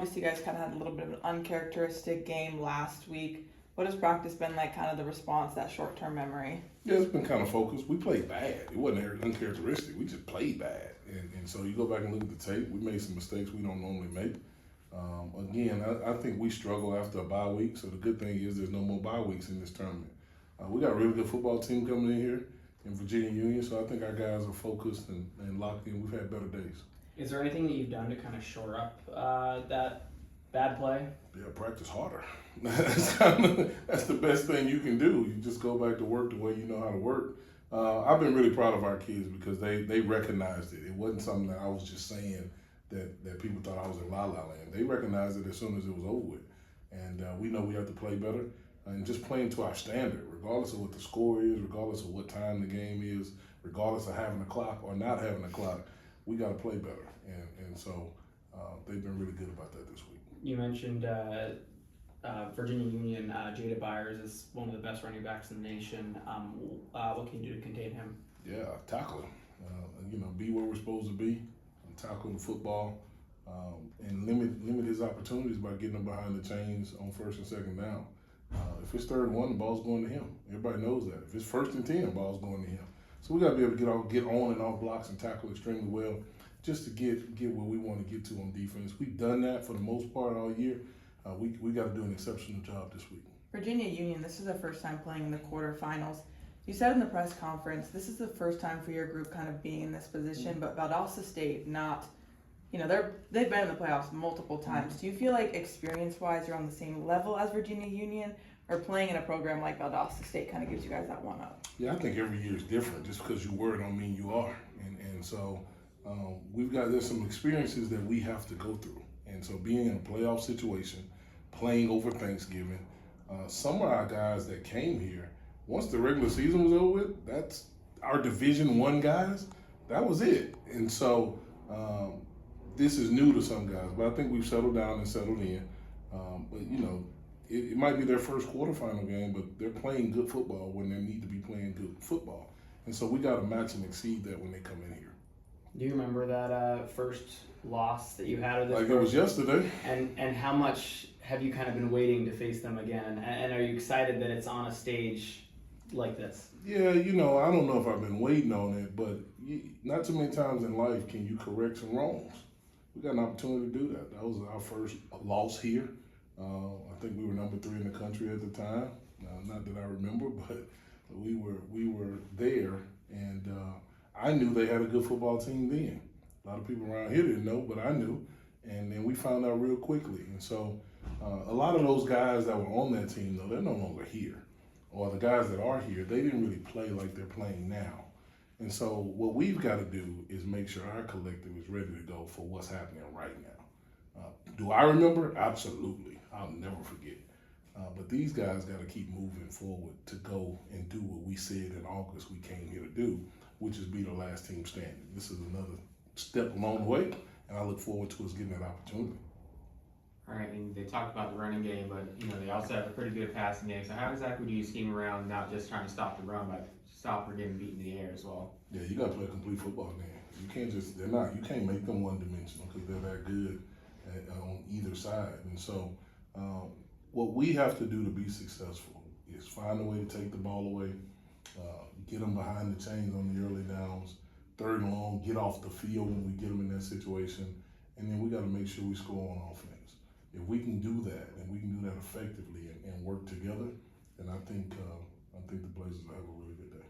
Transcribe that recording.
Obviously, you guys kind of had a little bit of an uncharacteristic game last week. What has practice been like, kind of the response, that short-term memory? Yeah, it's been kind of focused. We played bad. It wasn't uncharacteristic. We just played bad. And so you go back and look at the tape, we made some mistakes we don't normally make. Again, I think we struggle after a bye week. So the good thing is there's no more bye weeks in this tournament. We got a really good football team coming in here in Virginia Union. So I think our guys are focused and locked in. We've had better days. Is there anything that you've done to kind of shore up that bad play? Yeah, practice harder. That's the best thing you can do. You just go back to work the way you know how to work. I've been really proud of our kids because they recognized it. It wasn't something that I was just saying that people thought I was in la la land. They recognized it as soon as it was over with. And we know we have to play better and just playing to our standard, regardless of what the score is, regardless of what time the game is, regardless of having a clock or not having a clock, we got to play better. And so they've been really good about that this week. You mentioned Virginia Union. Jada Byers is one of the best running backs in the nation. What can you do to contain him? Yeah, tackle him. Be where we're supposed to be, and tackle the football, and limit his opportunities by getting him behind the chains on first and second down. If it's 3rd and 1, the ball's going to him. Everybody knows that. If it's 1st and 10, the ball's going to him. So we got to be able to get on and off blocks and tackle extremely well, just to get where we want to get to on defense. We've done that for the most part all year. We got to do an exceptional job this week. Virginia Union, this is their first time playing in the quarterfinals. You said in the press conference, this is the first time for your group kind of being in this position, but Valdosta State they've been in the playoffs multiple times. Do you feel like experience-wise you're on the same level as Virginia Union, or playing in a program like Valdosta State kind of gives you guys that one up? Yeah, I think every year is different. Just because you were don't mean you are. And so there's some experiences that we have to go through. And so being in a playoff situation, playing over Thanksgiving, some of our guys that came here, once the regular season was over with, that's our Division I guys, that was it. And so this is new to some guys, but I think we've settled down and settled in. It might be their first quarterfinal game, but they're playing good football when they need to be playing good football. And so we got to match and exceed that when they come in here. Do you remember that first loss that you had of this? Like it was yesterday. And how much have you kind of been waiting to face them again? And are you excited that it's on a stage like this? Yeah, I don't know if I've been waiting on it, but not too many times in life can you correct some wrongs. We got an opportunity to do that. That was our first loss here. I think we were number 3 in the country at the time. Not that I remember, but we were there, and I knew they had a good football team then. A lot of people around here didn't know, but I knew, and then we found out real quickly. And so a lot of those guys that were on that team, though, they're no longer here. Or the guys that are here, they didn't really play like they're playing now. And so what we've got to do is make sure our collective is ready to go for what's happening right now. Do I remember? Absolutely. I'll never forget. But these guys got to keep moving forward to go and do what we said in August we came here to do, which is be the last team standing. This is another step along the way, and I look forward to us getting that opportunity. All right, and they talked about the running game, but they also have a pretty good passing game. So how exactly do you scheme around not just trying to stop the run, but stop her getting beat in the air as well? Yeah, you got to play a complete football game. You can't make them one-dimensional because they're that good on either side. And so what we have to do to be successful is find a way to take the ball away, get them behind the chains on the early downs, 3rd and long, get off the field when we get them in that situation, and then we got to make sure we score on offense. If we can do that, and we can do that effectively and work together, then I think the Blazers will have a really good day.